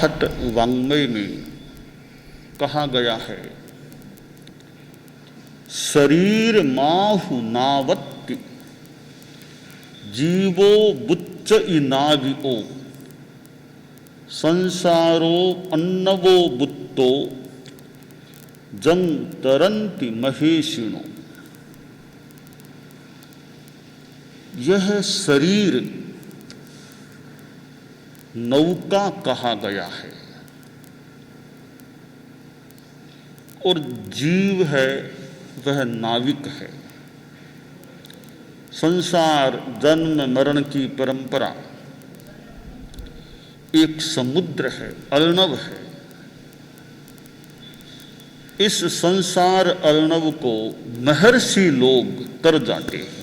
अराहत वाङ्मय में कहा गया है, शरीर माहु नावत्ति जीवो बुच्च इनाविओ संसारो अन्नवो बुत्तो जंग तरंति महेशिणो। यह शरीर नौका कहा गया है और जीव है वह नाविक है। संसार जन्म मरण की परंपरा एक समुद्र है, अर्णव है। इस संसार अर्णव को महर्षि लोग तर जाते हैं।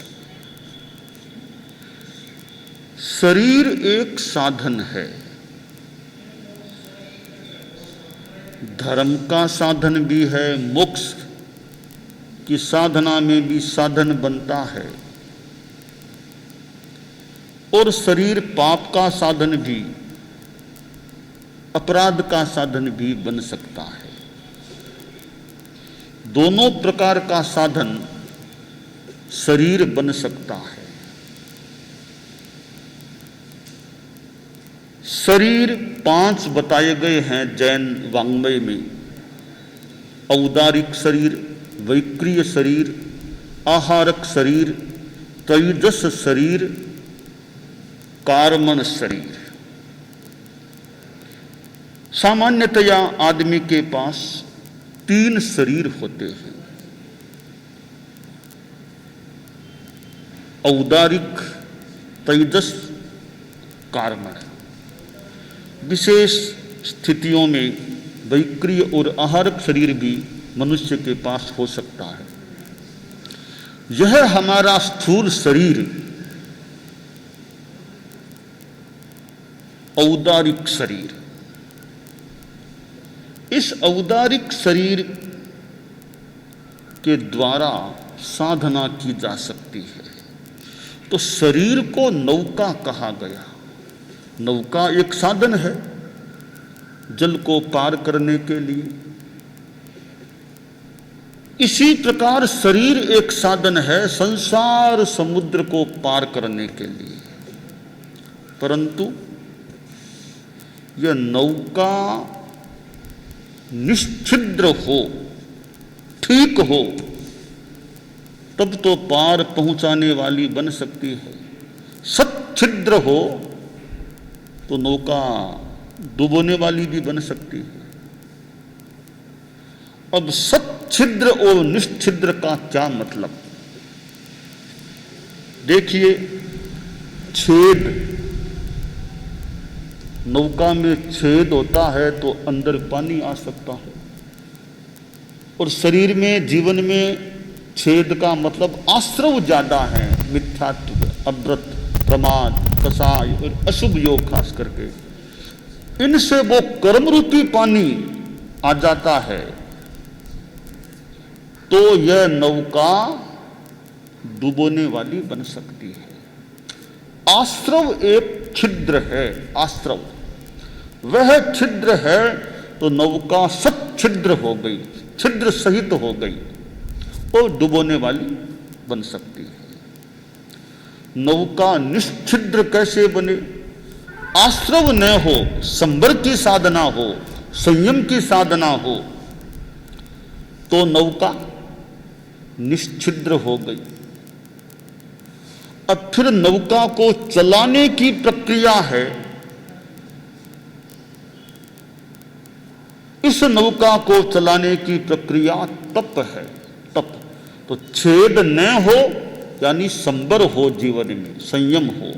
शरीर एक साधन है, धर्म का साधन भी है, मोक्ष की साधना में भी साधन बनता है, और शरीर पाप का साधन भी, अपराध का साधन भी बन सकता है। दोनों प्रकार का साधन शरीर बन सकता है। शरीर 5 बताए गए हैं जैन वाङ्मय में। औदारिक शरीर, वैक्रिय शरीर, आहारक शरीर, तैजस शरीर, कार्मण शरीर। सामान्यतया आदमी के पास 3 शरीर होते हैं, औदारिक, तैजस, कार्मण। विशेष स्थितियों में वैक्रिय और आहारक शरीर भी मनुष्य के पास हो सकता है। यह हमारा स्थूल शरीर औदारिक शरीर। इस औदारिक शरीर के द्वारा साधना की जा सकती है। तो शरीर को नौका कहा गया। नौका एक साधन है जल को पार करने के लिए। इसी प्रकार शरीर एक साधन है संसार समुद्र को पार करने के लिए। परंतु यह नौका निश्छिद्र हो, ठीक हो, तब तो पार पहुंचाने वाली बन सकती है। सच्छिद्र हो तो नौका डुबोने वाली भी बन सकती है। अब सच्छिद्र और निश्छिद्र का क्या मतलब? देखिए, छेद, नौका में छेद होता है तो अंदर पानी आ सकता है। और शरीर में, जीवन में छेद का मतलब आश्रव ज्यादा है। मिथ्यात्व, अव्रत, प्रमाद, कसाय और अशुभ योग खास करके, इनसे वो कर्म रूपी पानी आ जाता है। तो यह नौका डुबोने वाली बन सकती है। आश्रव एक छिद्र है, आश्रव वह छिद्र है तो नौका सच्छिद्र हो गई, छिद्र सहित हो गई और डुबोने वाली बन सकती है। नौका निश्छिद्र कैसे बने? आश्रव न हो, संवर की साधना हो, संयम की साधना हो, तो नौका निश्छिद्र हो गई। अब फिर नौका को चलाने की प्रक्रिया है। इस नौका को चलाने की प्रक्रिया तप है। तप तो छेद न हो यानी संवर हो, जीवन में संयम हो,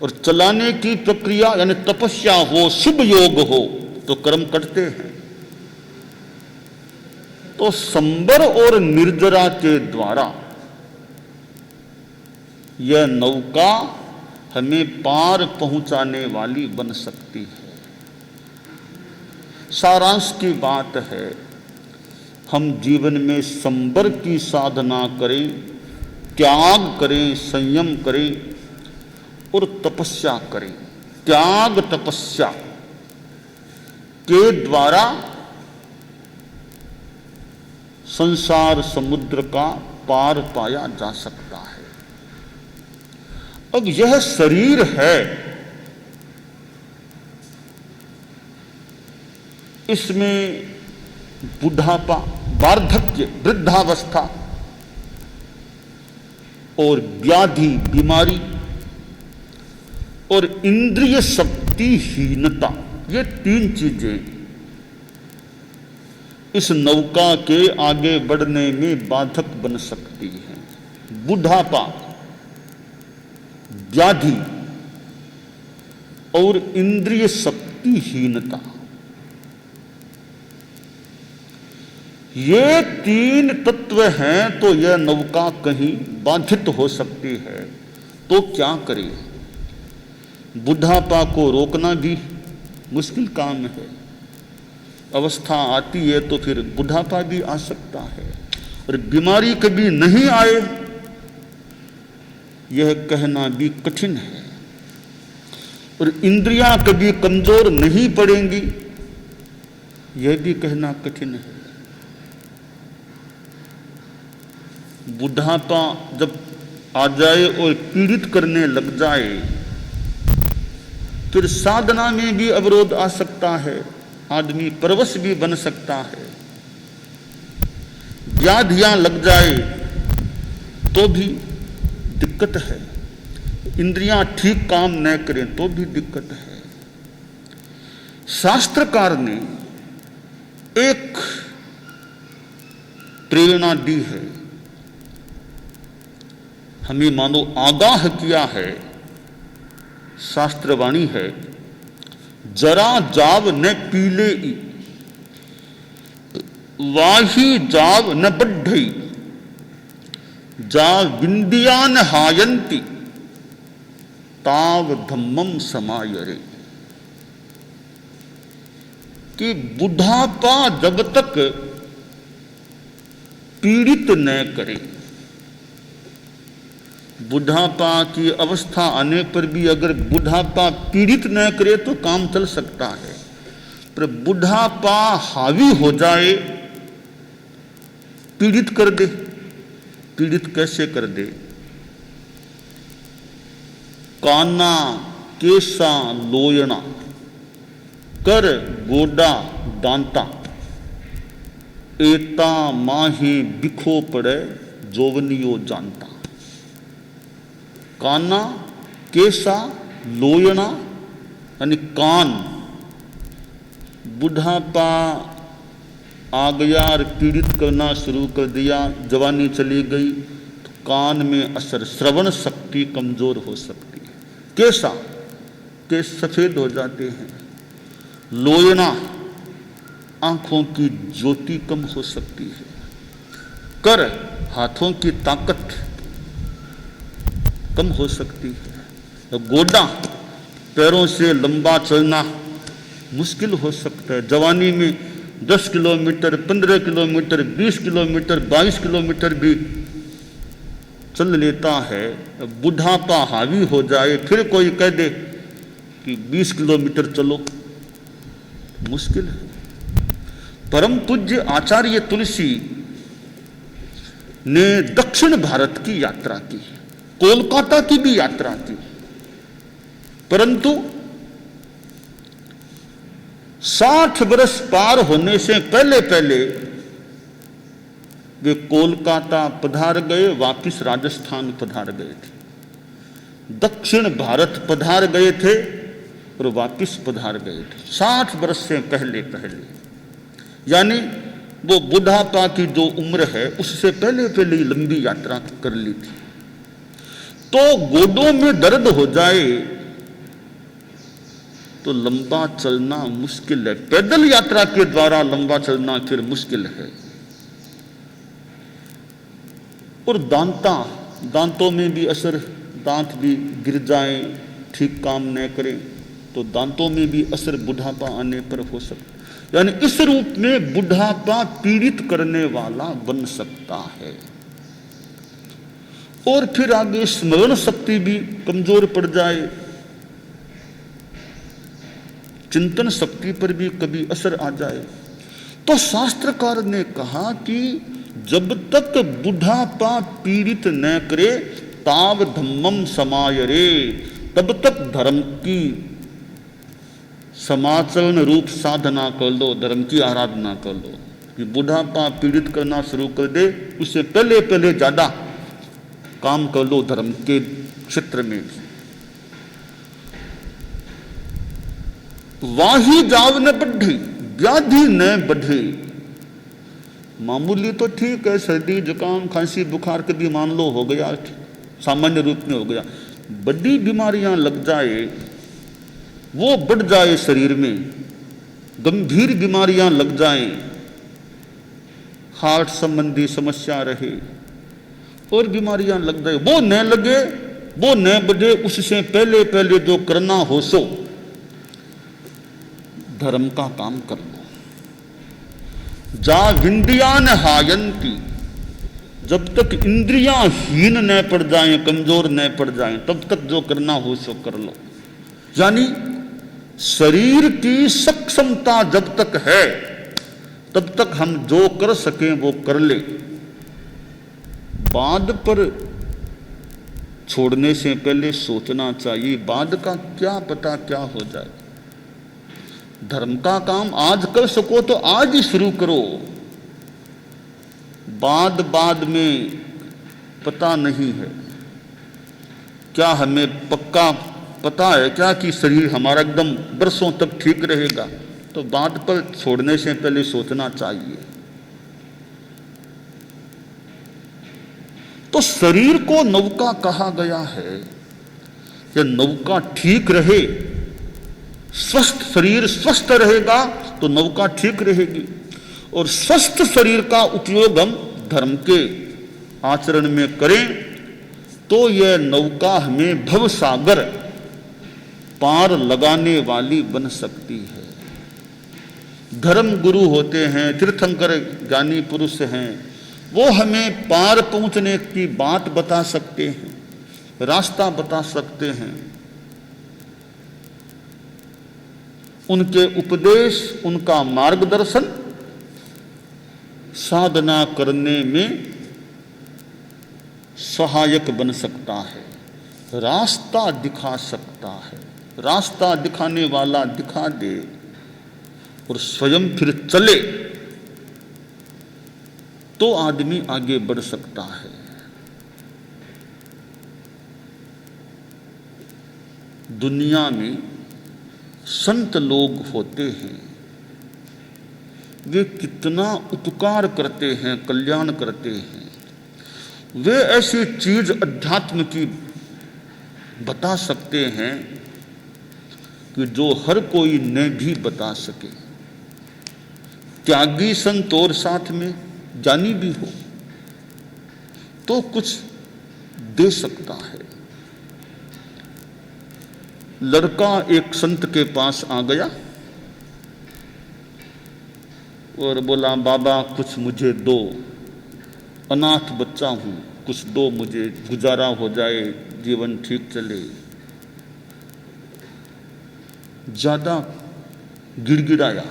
और चलाने की प्रक्रिया यानी तपस्या हो, शुभ योग हो, तो कर्म करते हैं। तो संवर और निर्जरा के द्वारा यह नौका हमें पार पहुंचाने वाली बन सकती है। सारांश की बात है, हम जीवन में संवर की साधना करें, त्याग करें, संयम करें और तपस्या करें। त्याग, तपस्या के द्वारा संसार समुद्र का पार पाया जा सकता है। अब यह शरीर है, इसमें बुढ़ापा, वार्धक्य, वृद्धावस्था और व्याधि, बीमारी और इंद्रिय शक्तिहीनता, ये तीन चीजें इस नौका के आगे बढ़ने में बाधक बन सकती हैं। बुढ़ापा, व्याधि और इंद्रिय शक्तिहीनता, ये तीन तत्व हैं तो यह नौका कहीं बाधित हो सकती है। तो क्या करें? बुढ़ापा को रोकना भी मुश्किल काम है। अवस्था आती है तो फिर बुढ़ापा भी आ सकता है, और बीमारी कभी नहीं आए यह कहना भी कठिन है, और इंद्रियां कभी कमजोर नहीं पड़ेंगी यह भी कहना कठिन है। बुढ़ापा जब आ जाए और पीड़ित करने लग जाए, फिर साधना में भी अवरोध आ सकता है, आदमी परवश भी बन सकता है। व्याधियां लग जाए तो भी दिक्कत है, इंद्रियां ठीक काम न करें तो भी दिक्कत है। शास्त्रकार ने एक प्रेरणा दी है, हमें मानो आगाह किया है, शास्त्रवाणी है, जरा जाव न पीले वाही जाव न बढ़ई, जा विंदियान हायंती ताव धम्मम समायरे। कि बुढ़ापा जब तक पीड़ित न करे, बुढ़ापा की अवस्था आने पर भी अगर बुढ़ापा पीड़ित न करे तो काम चल सकता है, पर बुढ़ापा हावी हो जाए, पीड़ित कर दे। पीड़ित कैसे कर दे? काना केसा लोयना, कर गोडा दांता, एता माही बिखो पड़े जोवनियो जानता। काना केसा लोयना यानी कान, बुढ़ापा आ गया और पीड़ित करना शुरू कर दिया, जवानी चली गई तो कान में असर, श्रवण शक्ति कमजोर हो सकती है। केसा, केस सफेद हो जाते हैं। लोयना, आंखों की ज्योति कम हो सकती है। कर, हाथों की ताकत कम हो सकती है। गोडा, पैरों से लंबा चलना मुश्किल हो सकता है। जवानी में 10 किलोमीटर, 15 किलोमीटर, 20 किलोमीटर, 22 किलोमीटर भी चल लेता है। बुढ़ापा हावी हो जाए फिर कोई कह दे कि 20 किलोमीटर चलो, मुश्किल है। परम पूज्य आचार्य तुलसी ने दक्षिण भारत की यात्रा की, कोलकाता की भी यात्रा की, परंतु 60 वर्ष पार होने से पहले पहले वे कोलकाता पधार गए, वापिस राजस्थान पधार गए थे। दक्षिण भारत पधार गए थे और वापिस पधार गए थे 60 वर्ष से पहले पहले। यानी वो बुढ़ापा की जो उम्र है उससे पहले पहले लंबी यात्रा कर ली थी। तो गोडों में दर्द हो जाए तो लंबा चलना मुश्किल है। पैदल यात्रा के द्वारा लंबा चलना फिर मुश्किल है। और दांतों में भी असर, दांत भी गिर जाएं, ठीक काम न करें तो दांतों में भी असर बुढ़ापा आने पर हो सकता है। यानी इस रूप में बुढ़ापा पीड़ित करने वाला बन सकता है। और फिर आगे स्मरण शक्ति भी कमजोर पड़ जाए, चिंतन शक्ति पर भी कभी असर आ जाए। तो शास्त्रकार ने कहा कि जब तक बुढ़ापा पीड़ित न करे ताव धम्मम समायरे, तब तक धर्म की समाचरण रूप साधना कर लो, धर्म की आराधना कर लो। कि बुढ़ापा पीड़ित करना शुरू कर दे उससे पहले पहले ज्यादा काम कर लो धर्म के क्षेत्र में। वाही जाव न बढ़ी व्याधि न बढ़े। मामूली तो ठीक है, सर्दी जुकाम खांसी बुखार कभी मान लो हो गया, सामान्य रूप में हो गया। बड़ी बीमारियां लग जाए, वो बढ़ जाए शरीर में, गंभीर बीमारियां लग जाएं, हार्ट संबंधी समस्या रहे और बीमारियां लग जाए, वो न लगे, वो न बढ़े, उससे पहले पहले जो करना हो सो धर्म का काम कर लो। जा विंदियान हायंती, जब तक इंद्रियां हीन न पड़ जाएं, कमजोर न पड़ जाएं, तब तक जो करना हो सो कर लो। यानी शरीर की सक्षमता जब तक है तब तक हम जो कर सकें वो कर ले। बाद पर छोड़ने से पहले सोचना चाहिए, बाद का क्या पता क्या हो जाए। धर्म का काम आज कर सको तो आज ही शुरू करो, बाद में पता नहीं है। क्या हमें पक्का पता है क्या कि शरीर हमारा एकदम बरसों तक ठीक रहेगा? तो बाद पर छोड़ने से पहले सोचना चाहिए। तो शरीर को नौका कहा गया है। यह नौका ठीक रहे, स्वस्थ शरीर स्वस्थ रहेगा तो नौका ठीक रहेगी। और स्वस्थ शरीर का उपयोग हम धर्म के आचरण में करें तो यह नौका हमें भव सागर पार लगाने वाली बन सकती है। धर्म गुरु होते हैं, तीर्थंकर ज्ञानी पुरुष हैं, वो हमें पार पहुंचने की बात बता सकते हैं, रास्ता बता सकते हैं। उनके उपदेश, उनका मार्गदर्शन साधना करने में सहायक बन सकता है, रास्ता दिखा सकता है। रास्ता दिखाने वाला दिखा दे और स्वयं फिर चले तो आदमी आगे बढ़ सकता है। दुनिया में संत लोग होते हैं, वे कितना उपकार करते हैं, कल्याण करते हैं। वे ऐसी चीज अध्यात्म की बता सकते हैं कि जो हर कोई न भी बता सके। त्यागी संत और साथ में ज्ञानी भी हो तो कुछ दे सकता है। लड़का एक संत के पास आ गया और बोला, बाबा कुछ मुझे दो, अनाथ बच्चा हूं, कुछ दो मुझे, गुजारा हो जाए, जीवन ठीक चले। ज्यादा गिड़गिड़ाया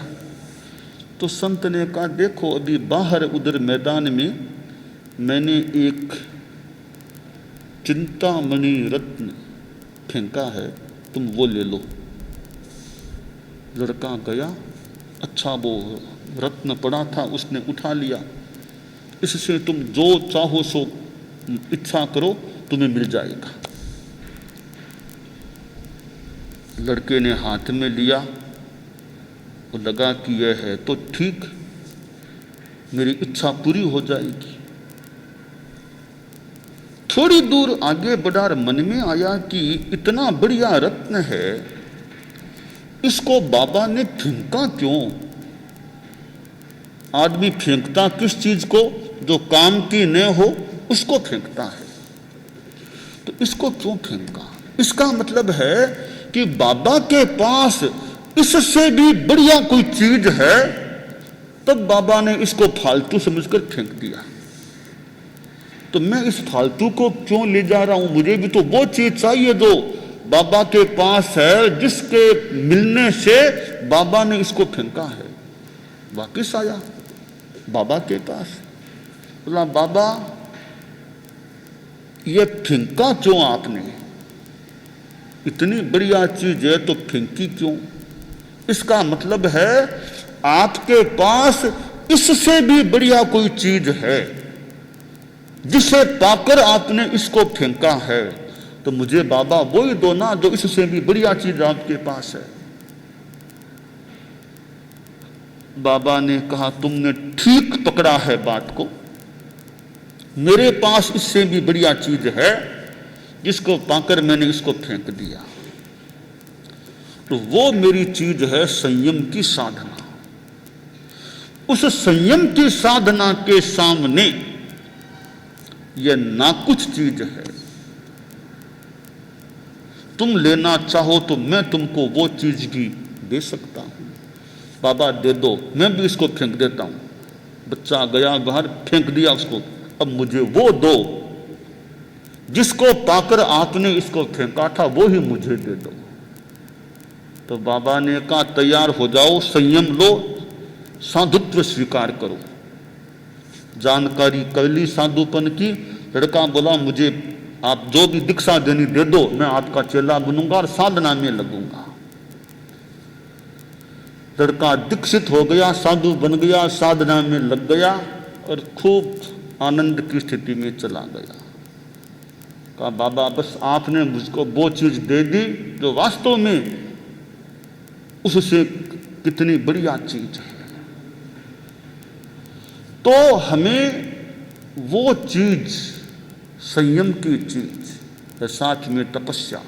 तो संत ने कहा, देखो अभी बाहर उधर मैदान में मैंने एक चिंतामणि रत्न फेंका है, तुम वो ले लो। लड़का गया, अच्छा वो रत्न पड़ा था, उसने उठा लिया। इससे तुम जो चाहो सो इच्छा करो, तुम्हें मिल जाएगा। लड़के ने हाथ में लिया और लगा कि यह है तो ठीक, मेरी इच्छा पूरी हो जाएगी। थोड़ी दूर आगे बढ़ा, मन में आया कि इतना बढ़िया रत्न है, इसको बाबा ने फेंका क्यों? आदमी फेंकता किस चीज को? जो काम की न हो उसको फेंकता है। तो इसको क्यों फेंका? इसका मतलब है कि बाबा के पास इससे भी बढ़िया कोई चीज है, तब बाबा ने इसको फालतू समझकर फेंक दिया। तो मैं इस फालतू को क्यों ले जा रहा हूं? मुझे भी तो वो चीज चाहिए जो बाबा के पास है, जिसके मिलने से बाबा ने इसको फेंका है। वापिस आया बाबा के पास, बोला बाबा ये फेंका क्यों आपने? इतनी बढ़िया चीज है तो फेंकी क्यों? इसका मतलब है आपके पास इससे भी बढ़िया कोई चीज है, जिसे पाकर आपने इसको फेंका है, तो मुझे बाबा वही दो ना जो इससे भी बढ़िया चीज आपके पास है। बाबा ने कहा तुमने ठीक पकड़ा है बात को, मेरे पास इससे भी बढ़िया चीज है, जिसको पाकर मैंने इसको फेंक दिया। तो वो मेरी चीज है संयम की साधना। उस संयम की साधना के सामने यह ना कुछ चीज है। तुम लेना चाहो तो मैं तुमको वो चीज भी दे सकता हूं। बाबा दे दो, मैं भी इसको फेंक देता हूं। बच्चा गया बाहर, फेंक दिया उसको। अब मुझे वो दो जिसको पाकर आपने इसको फेंका था, वो ही मुझे दे दो। तो बाबा ने कहा तैयार हो जाओ, संयम लो, साधुत्व स्वीकार करो। जानकारी कर ली साधुपन की। लड़का बोला मुझे आप जो भी दीक्षा देनी दे दो, मैं आपका चेला बनूंगा और साधना में लगूंगा। लड़का दीक्षित हो गया, साधु बन गया, साधना में लग गया और खूब आनंद की स्थिति में चला गया। कहा बाबा बस आपने मुझको वो चीज दे दी जो वास्तव में उससे कितनी बढ़िया चीज है। तो हमें वो चीज, संयम की चीज, साथ में तपस्या,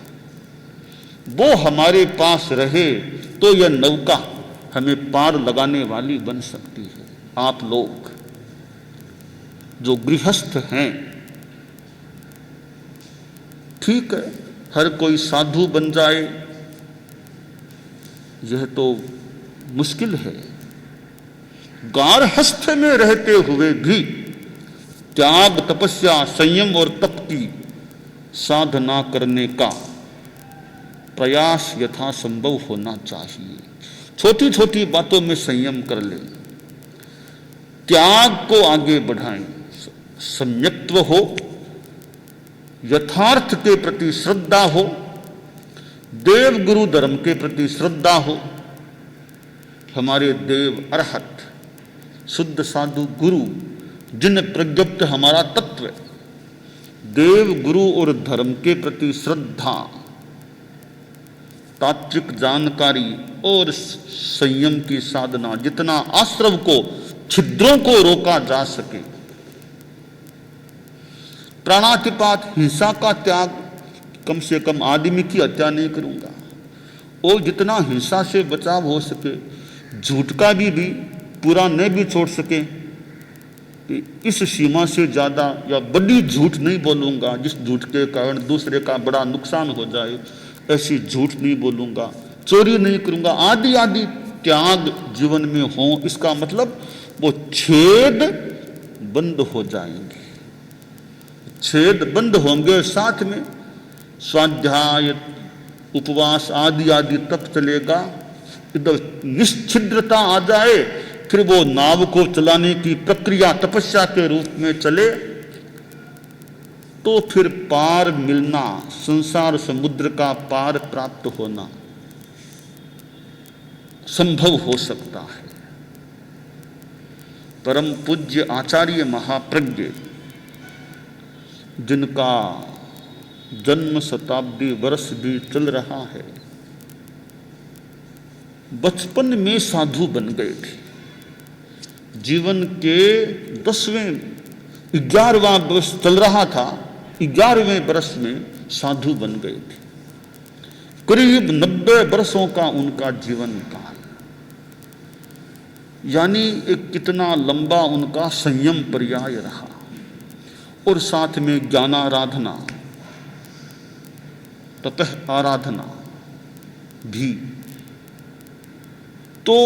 वो हमारे पास रहे तो यह नौका हमें पार लगाने वाली बन सकती है। आप लोग जो गृहस्थ हैं, ठीक है हर कोई साधु बन जाए यह तो मुश्किल है। गारहस्थ में रहते हुए भी त्याग, तपस्या, संयम और तप की साधना करने का प्रयास यथासंभव होना चाहिए। छोटी छोटी बातों में संयम कर ले, त्याग को आगे बढ़ाएं, सम्यक्त्व हो, यथार्थ के प्रति श्रद्धा हो, देव गुरु धर्म के प्रति श्रद्धा हो। हमारे देव अरहत शुद्ध साधु गुरु जिन प्रज्ञप्त हमारा तत्व, देव गुरु और धर्म के प्रति श्रद्धा, तात्विक जानकारी और संयम की साधना, जितना आश्रव को, छिद्रों को रोका जा सके। प्राणातिपात, हिंसा का त्याग, कम से कम आदमी की हत्या नहीं करूंगा, और जितना हिंसा से बचाव हो सके, झूठ का भी पूरा नहीं भी छोड़ सके, इस सीमा से ज्यादा या बड़ी झूठ नहीं बोलूंगा जिस झूठ के कारण दूसरे का बड़ा नुकसान हो जाए, ऐसी झूठ नहीं बोलूंगा, चोरी नहीं करूंगा, आदि आदि त्याग जीवन में हो। इसका मतलब वो छेद बंद हो जाएंगे, छेद बंद होंगे। साथ में स्वाध्याय, उपवास आदि आदि तप चलेगा। इधर निश्चिद्रता आ जाए, फिर वो नाव को चलाने की प्रक्रिया तपस्या के रूप में चले, तो फिर पार मिलना, संसार समुद्र का पार प्राप्त होना संभव हो सकता है। परम पूज्य आचार्य महाप्रज्ञ, जिनका जन्म शताब्दी वर्ष भी चल रहा है, बचपन में साधु बन गए थे। जीवन के 10वें 11वां वर्ष चल रहा था, 11वें वर्ष में साधु बन गए थे। करीब 90 वर्षों का उनका जीवन काल, यानी एक कितना लंबा उनका संयम पर्याय रहा, और साथ में ज्ञानाराधना, ततः आराधना भी। तो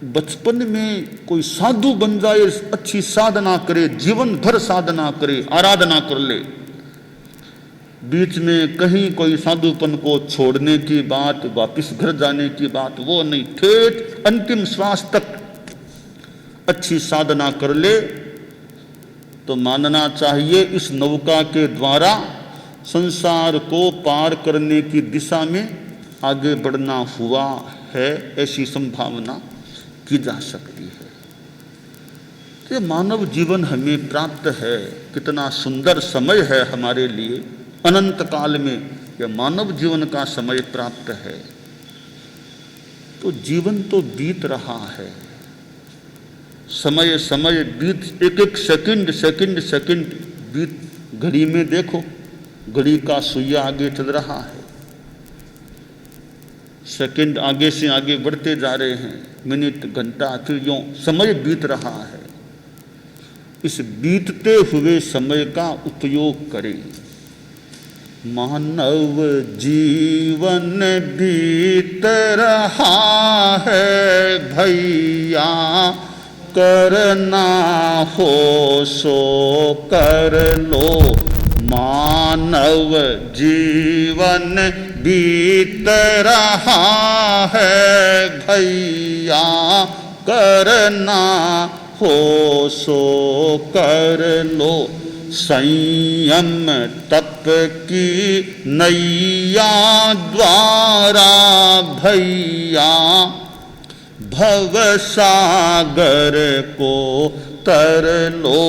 बचपन में कोई साधु बन जाए, अच्छी साधना करे, जीवन भर साधना करे, आराधना कर ले, बीच में कहीं कोई साधुपन को छोड़ने की बात, वापस घर जाने की बात, वो नहीं। ठेठ अंतिम श्वास तक अच्छी साधना कर ले तो मानना चाहिए इस नौका के द्वारा संसार को पार करने की दिशा में आगे बढ़ना हुआ है, ऐसी संभावना की जा सकती है। तो मानव जीवन हमें प्राप्त है, कितना सुंदर समय है हमारे लिए। अनंत काल में यह मानव जीवन का समय प्राप्त है। तो जीवन तो बीत रहा है, समय समय बीत, एक एक सेकंड सेकंड सेकंड बीत। घड़ी में देखो, घड़ी का सुइया आगे चल रहा है, सेकंड आगे से आगे बढ़ते जा रहे हैं, मिनट घंटा, फिर यूं समय बीत रहा है। इस बीतते हुए समय का उपयोग करें। मानव जीवन बीत रहा है भैया, करना हो सो कर लो। मानव जीवन बीत रहा है भैया, करना हो सो कर लो। संयम तप की नैया द्वारा भैया, भव सागर को तर लो।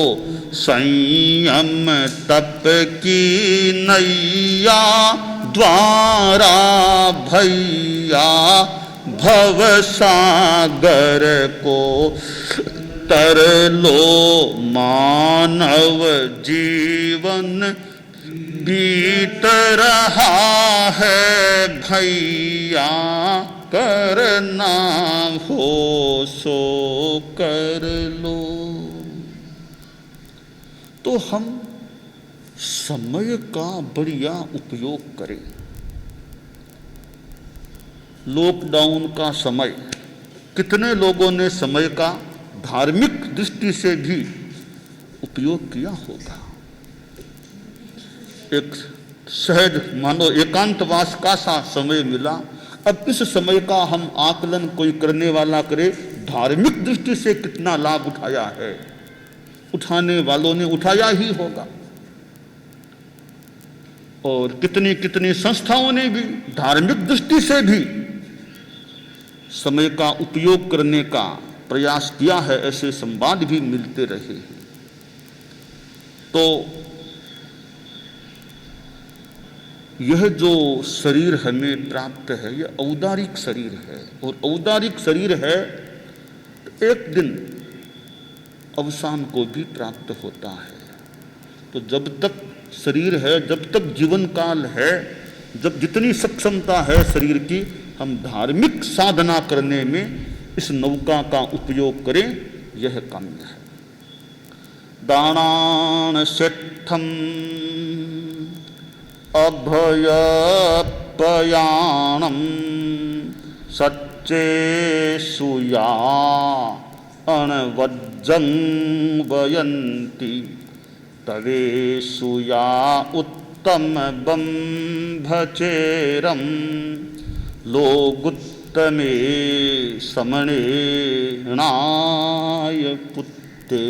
संयम तप की नैया द्वारा भैया, भव सागर को तर लो। मानव जीवन बीत रहा है भैया, करना हो सो कर लो। तो हम समय का बढ़िया उपयोग करें। लॉकडाउन का समय, कितने लोगों ने समय का धार्मिक दृष्टि से भी उपयोग किया होगा। एक सहज मानो एकांतवास का सा समय मिला। अब इस समय का हम आकलन कोई करने वाला करे, धार्मिक दृष्टि से कितना लाभ उठाया है। उठाने वालों ने उठाया ही होगा, और कितनी कितनी संस्थाओं ने भी धार्मिक दृष्टि से भी समय का उपयोग करने का प्रयास किया है। ऐसे संवाद भी मिलते रहे हैं। तो यह जो शरीर हमें प्राप्त है, यह औदारिक शरीर है, और औदारिक शरीर है तो एक दिन अवसान को भी प्राप्त होता है। तो जब तक शरीर है, जब तक जीवन काल है, जब जितनी सक्षमता है शरीर की, हम धार्मिक साधना करने में इस नौका का उपयोग करें, यह काम्य है। दानान सेठम अभय पयाणम सच्चे सुया अणवज्जं वयन्ति तवे सुया उत्तम बंभचेरम लोगुत्तमे समणे नाय पुत्ते।